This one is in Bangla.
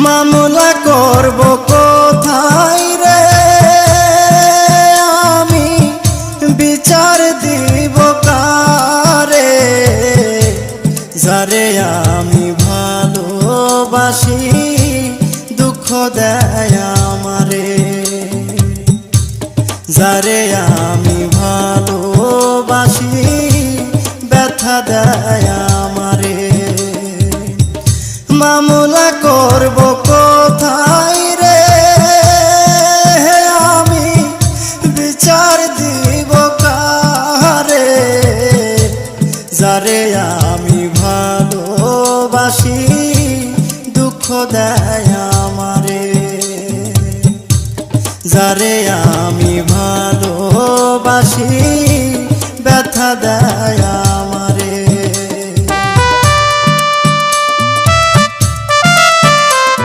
মামলা করব কোথায় রে আমি, বিচার দিব কারে, যারে আমি ভালোবাসি দুঃখ দেয় আমারে, যারে আমি ভালোবাসি ব্যথা দেয় আমারে। মামলা করব কোথায় রে আমি, বিচার দিব কারে, যারে আমি ভালোবাসি দুঃখ দেয় আমারে, যারে আমি ভালোবাসি ব্যথা দেয়।